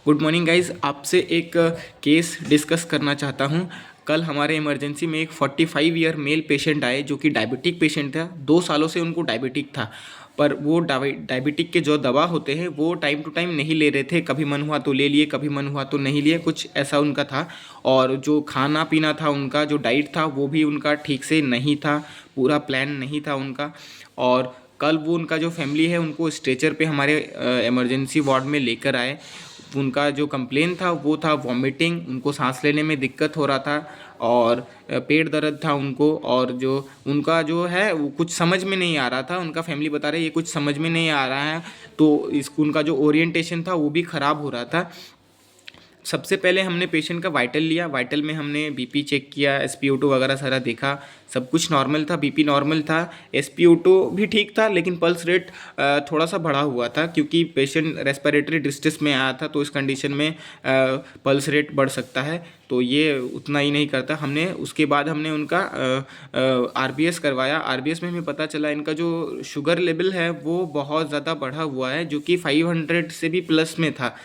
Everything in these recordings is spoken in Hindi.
Good morning guys. आपसे एक केस डिस्कस करना चाहता हूँ। कल हमारे इमरजेंसी में एक 45 ईयर मेल पेशेंट आए जो कि डायबिटिक पेशेंट था। 2 सालों से उनको डायबिटिक था, पर वो डायबिटिक के जो दवा होते हैं वो टाइम टू टाइम नहीं ले रहे थे। कभी मन हुआ तो ले लिए, कभी मन हुआ तो नहीं लिए, कुछ ऐसा उनका था। और जो खाना पीना था उनका, जो डाइट था वो भी उनका ठीक से नहीं था, पूरा प्लान नहीं था उनका। और कल वो उनका जो फैमिली है उनको स्ट्रेचर पे हमारे इमरजेंसी वार्ड में लेकर आए। उनका जो कंप्लेन था वो था वॉमिटिंग, उनको सांस लेने में दिक्कत हो रहा था और पेट दर्द था उनको। और जो उनका जो है वो कुछ समझ में नहीं आ रहा था। उनका फैमिली बता रहे ये कुछ समझ में नहीं आ रहा है, तो इस उनका जो ओरिएंटेशन था वो भी ख़राब हो रहा था। सबसे पहले हमने पेशेंट का वाइटल लिया। वाइटल में हमने बीपी चेक किया, SpO2 वगैरह सारा देखा, सब कुछ नॉर्मल था। बीपी नॉर्मल था, SpO2 भी ठीक था, लेकिन पल्स रेट थोड़ा सा बढ़ा हुआ था क्योंकि पेशेंट रेस्पिरेटरी डिस्ट्रेस में आया था। तो इस कंडीशन में पल्स रेट बढ़ सकता है, तो ये उतना ही नहीं करता। हमने उसके बाद हमने उनका RBS करवाया। RBS में हमें पता चला इनका जो शुगर लेवल है वो बहुत ज़्यादा बढ़ा हुआ है, जो कि 500 से भी प्लस में था।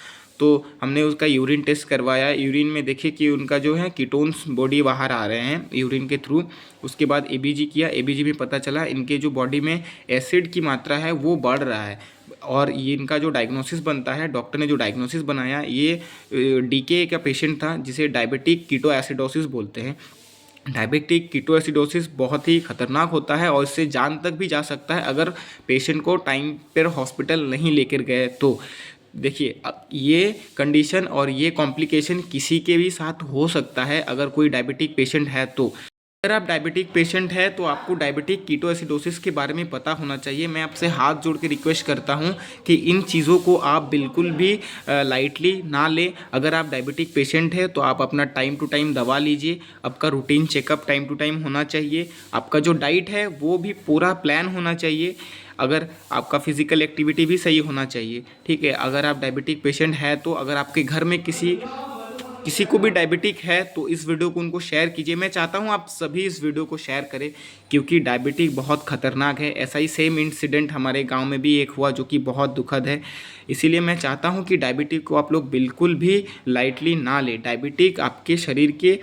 तो हमने उसका यूरिन टेस्ट करवाया। यूरिन में देखे कि उनका जो है कीटोन्स बॉडी बाहर आ रहे हैं यूरिन के थ्रू। उसके बाद ABG किया। ABG में पता चला इनके जो बॉडी में एसिड की मात्रा है वो बढ़ रहा है। और ये इनका जो डायग्नोसिस बनता है, डॉक्टर ने जो डायग्नोसिस बनाया, ये DKA का पेशेंट था जिसे डायबिटिक कीटो एसिडोसिस बोलते हैं। डायबिटिक कीटो एसिडोसिस बहुत ही खतरनाक होता है और इससे जान तक भी जा सकता है अगर पेशेंट को टाइम पर हॉस्पिटल नहीं लेकर गए तो। देखिए, ये कंडीशन और ये कॉम्प्लिकेशन किसी के भी साथ हो सकता है अगर कोई डायबिटिक पेशेंट है तो। अगर आप डायबिटिक पेशेंट है तो आपको डायबिटिक कीटो एसिडोसिस के बारे में पता होना चाहिए। मैं आपसे हाथ जोड़ के रिक्वेस्ट करता हूं कि इन चीज़ों को आप बिल्कुल भी लाइटली ना लें। अगर आप डायबिटिक पेशेंट है तो आप अपना टाइम टू टाइम दवा लीजिए। आपका routine checkup time to time होना चाहिए। आपका जो डाइट है वो भी पूरा प्लान होना चाहिए। अगर आपका फिजिकल एक्टिविटी भी सही होना चाहिए, ठीक है। अगर आप डायबिटिक पेशेंट है तो अगर आपके घर में किसी को भी डायबिटिक है तो इस वीडियो को उनको शेयर कीजिए। मैं चाहता हूं आप सभी इस वीडियो को शेयर करें क्योंकि डायबिटिक बहुत ख़तरनाक है। ऐसा ही सेम इंसिडेंट हमारे गांव में भी एक हुआ जो कि बहुत दुखद है। इसीलिए मैं चाहता हूं कि डायबिटिक को आप लोग बिल्कुल भी लाइटली ना लें। डायबिटिक आपके शरीर के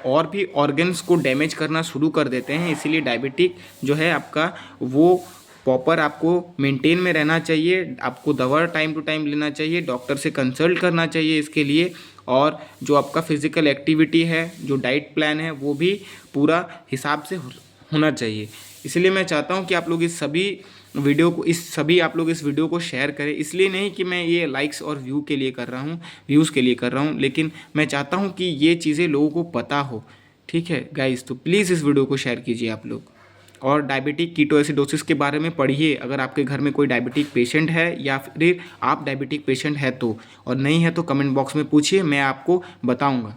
और भी ऑर्गन्स को डैमेज करना शुरू कर देते हैं। इसीलिए डायबिटिक जो है आपका वो प्रॉपर आपको मेंटेन में रहना चाहिए। आपको दवा टाइम टू टाइम लेना चाहिए, डॉक्टर से कंसल्ट करना चाहिए इसके लिए। और जो आपका फिजिकल एक्टिविटी है, जो डाइट प्लान है, वो भी पूरा हिसाब से होना चाहिए। इसलिए मैं चाहता हूँ कि आप लोग इस वीडियो को शेयर करें। इसलिए नहीं कि मैं ये लाइक्स और व्यूज़ के लिए कर रहा हूँ, लेकिन मैं चाहता हूँ कि ये चीज़ें लोगों को पता हो। ठीक है गाइस, तो प्लीज़ इस वीडियो को शेयर कीजिए आप लोग। और डायबिटिक कीटो एसिडोसिस के बारे में पढ़िए अगर आपके घर में कोई डायबिटिक पेशेंट है या फिर आप डायबिटिक पेशेंट है तो। और नहीं है तो कमेंट बॉक्स में पूछिए, मैं आपको बताऊंगा।